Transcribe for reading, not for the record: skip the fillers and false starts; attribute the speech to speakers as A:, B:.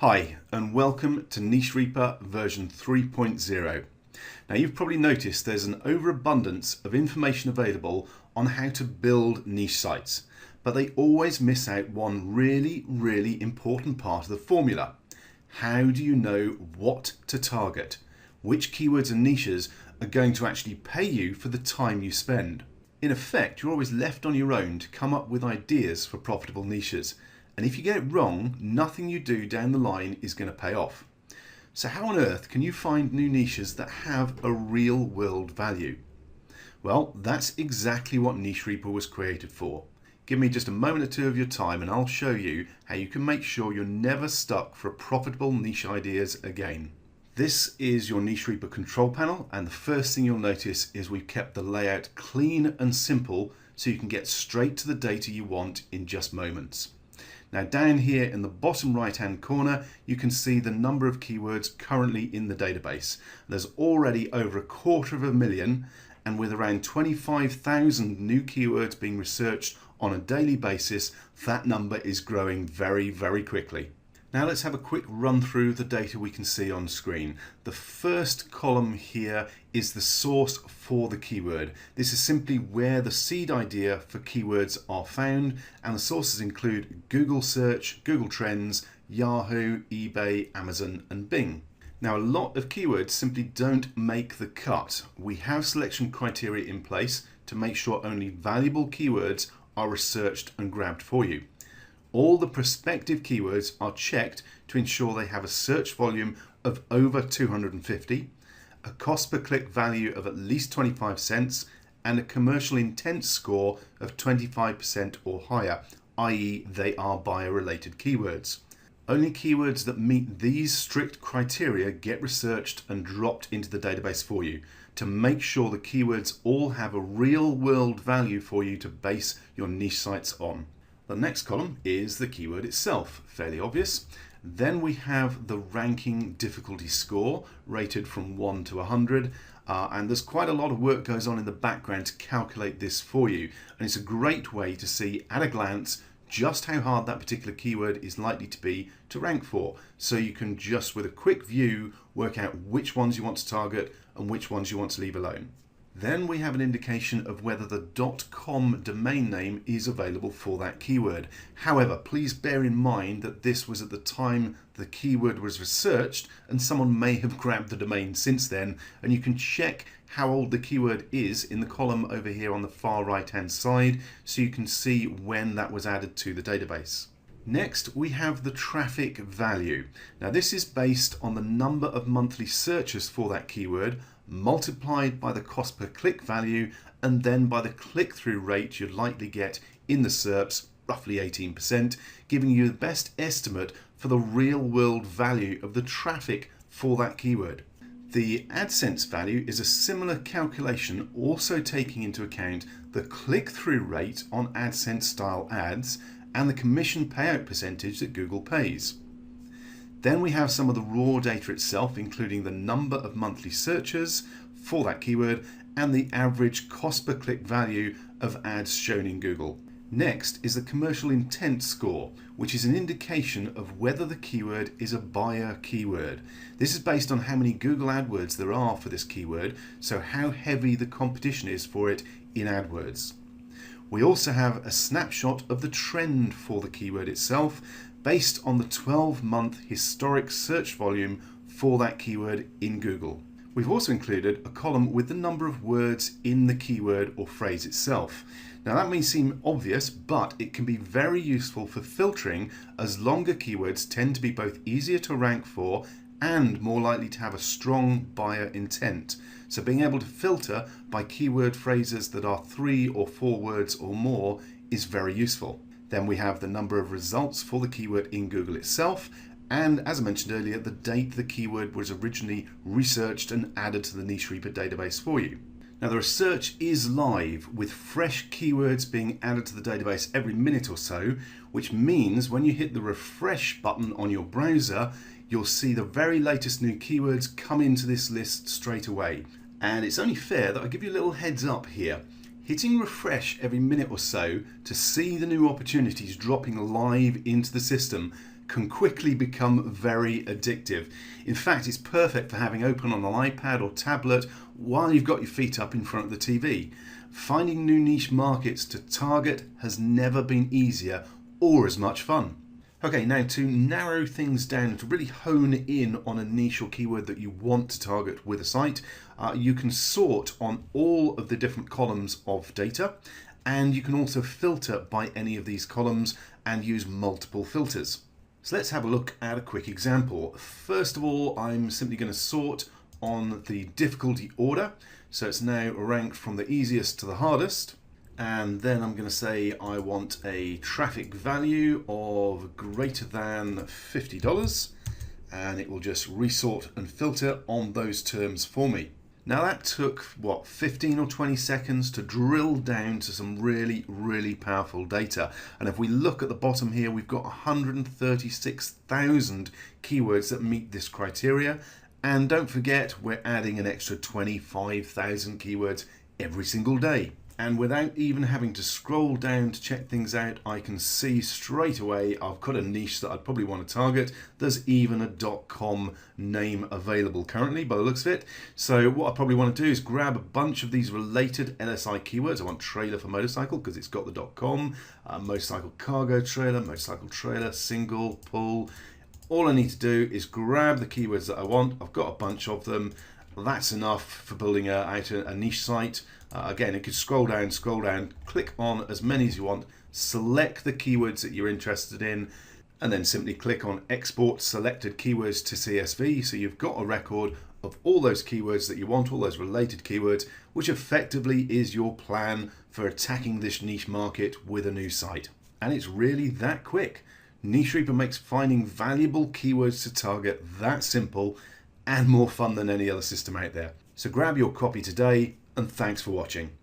A: Hi, and welcome to Niche Reaper version 3.0. Now, you've probably noticed there's an overabundance of information available on how to build niche sites, but they always miss out one really important part of the formula. How do you know what to target? Which keywords and niches are going to actually pay you for the time you spend? In effect, you're always left on your own to come up with ideas for profitable niches. And if you get it wrong, nothing you do down the line is going to pay off. So how on earth can you find new niches that have a real world value? Well, that's exactly what Niche Reaper was created for. Give me just a moment or two of your time and I'll show you how you can make sure you're never stuck for profitable niche ideas again. This is your Niche Reaper control panel, and the first thing you'll notice is we've kept the layout clean and simple so you can get straight to the data you want in just moments. Now, down here in the bottom right hand corner, you can see the number of keywords currently in the database. There's already over 250,000, and with around 25,000 new keywords being researched on a daily basis, that number is growing very quickly. Now let's have a quick run through the data we can see on screen. The first column here is the source for the keyword. This is simply where the seed idea for keywords are found, and the sources include Google Search, Google Trends, Yahoo, eBay, Amazon, and Bing. Now, a lot of keywords simply don't make the cut. We have selection criteria in place to make sure only valuable keywords are researched and grabbed for you. All the prospective keywords are checked to ensure they have a search volume of over 250, a cost per click value of at least 25 cents, and a commercial intent score of 25% or higher, i.e. they are buyer related keywords. Only keywords that meet these strict criteria get researched and dropped into the database for you to make sure the keywords all have a real world value for you to base your niche sites on. The next column is the keyword itself, fairly obvious. Then we have the ranking difficulty score rated from 1 to 100, and there's quite a lot of work goes on in the background to calculate this for you, and it's a great way to see at a glance just how hard that particular keyword is likely to be to rank for, so you can just with a quick view work out which ones you want to target and which ones you want to leave alone. Then we have an indication of whether the .com domain name is available for that keyword. However, please bear in mind that this was at the time the keyword was researched, and someone may have grabbed the domain since then, and you can check how old the keyword is in the column over here on the far right hand side, so you can see when that was added to the database. Next, we have the traffic value. Now, this is based on the number of monthly searches for that keyword multiplied by the cost per click value and then by the click-through rate you'd likely get in the SERPs, roughly 18%, giving you the best estimate for the real world value of the traffic for that keyword. The AdSense value is a similar calculation, also taking into account the click-through rate on AdSense style ads and the commission payout percentage that Google pays. Then we have some of the raw data itself, including the number of monthly searches for that keyword and the average cost per click value of ads shown in Google. Next is the commercial intent score, which is an indication of whether the keyword is a buyer keyword. This is based on how many Google AdWords there are for this keyword, so how heavy the competition is for it in AdWords. We also have a snapshot of the trend for the keyword itself, based on the 12-month historic search volume for that keyword in Google. We've also included a column with the number of words in the keyword or phrase itself. Now, that may seem obvious, but it can be very useful for filtering, as longer keywords tend to be both easier to rank for and more likely to have a strong buyer intent. So being able to filter by keyword phrases that are 3 or 4 words or more is very useful. Then we have the number of results for the keyword in Google itself, and as I mentioned earlier, the date the keyword was originally researched and added to the Niche Reaper database for you. Now, the research is live with fresh keywords being added to the database every minute or so, which means when you hit the refresh button on your browser, you'll see the very latest new keywords come into this list straight away. And it's only fair that I give you a little heads up here. Hitting refresh every minute or so to see the new opportunities dropping live into the system can quickly become very addictive. In fact, it's perfect for having open on an iPad or tablet while you've got your feet up in front of the TV. Finding new niche markets to target has never been easier or as much fun. Okay, now to narrow things down, to really hone in on a niche or keyword that you want to target with a site, you can sort on all of the different columns of data, and you can also filter by any of these columns and use multiple filters. So let's have a look at a quick example. First of all, I'm simply going to sort on the difficulty order. So it's now ranked from the easiest to the hardest. And then I'm going to say I want a traffic value of greater than $50, and it will just resort and filter on those terms for me. Now that took, 15 or 20 seconds to drill down to some really powerful data. And if we look at the bottom here, we've got 136,000 keywords that meet this criteria. And don't forget, we're adding an extra 25,000 keywords every single day. And without even having to scroll down to check things out, I can see straight away I've got a niche that I'd probably want to target. There's even a .com name available currently by the looks of it. So what I probably want to do is grab a bunch of these related LSI keywords. I want trailer for motorcycle because it's got the .com, motorcycle cargo trailer, motorcycle trailer, single, pull. All I need to do is grab the keywords that I want. I've got a bunch of them. That's enough for building out a niche site. Again, you could scroll down, click on as many as you want, select the keywords that you're interested in, and then simply click on Export Selected Keywords to CSV. So you've got a record of all those keywords that you want, all those related keywords, which effectively is your plan for attacking this niche market with a new site. And it's really that quick. Niche Reaper makes finding valuable keywords to target that simple and more fun than any other system out there. So grab your copy today, and thanks for watching.